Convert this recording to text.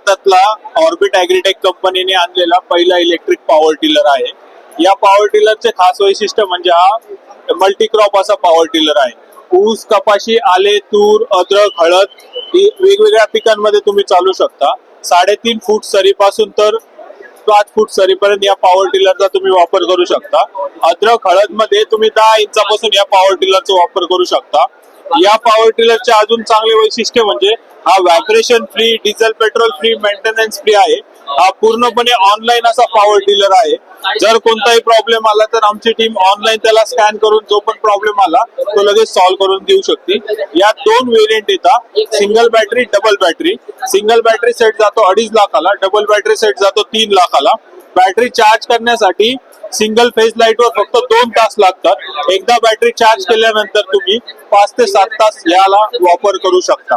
भारतातला orbit agritech कंपनीने आणलेला पहिला इलेक्ट्रिक पॉवर टिलर आहे। या पॉवर टिलरचे खास वैशिष्ट्य म्हणजे हा मल्टीक्रॉप असा पॉवर टिलर आहे। ऊस, कपाशी, आले, तूर, अद्रक, हळद वेगवेगळ्या पिकांमध्ये तुम्ही चालू शकता। 3.5 फूट सरीपासून तर 5 फूट सरीपर्यंत या पॉवर टिलरचा तुम्ही वापर करू शकता। अद्रक, हळद मध्ये तुम्ही 10 इंचापासून या पॉवर टिलरचा वापर करू शकता। या पॉवर टिलरचे अजून चांगले वैशिष्ट्य म्हणजे हा vibration free, diesel petrol free, maintenance free आहे। हा पूर्णपणे ऑनलाईन असा पॉवर टिलर आहे। जर कोणताही प्रॉब्लेम आला तर आमची टीम ऑनलाईन त्याला स्कॅन करून जो पण प्रॉब्लेम आला तो लगेच सॉल्व्ह करून देऊ शकते। यात 2 व्हेरियंट येतात, single battery, double battery. Single battery set जातो 2.5 लाखाला, डबल बॅटरी सेट जातो 3 लाखाला। बॅटरी चार्ज करण्यासाठी सिंगल फेज लाईट वर फक्त 2 तास लागतात। एकदा बॅटरी चार्ज केल्यानंतर तुम्ही 5 ते 7 तास याला वापर करू शकता।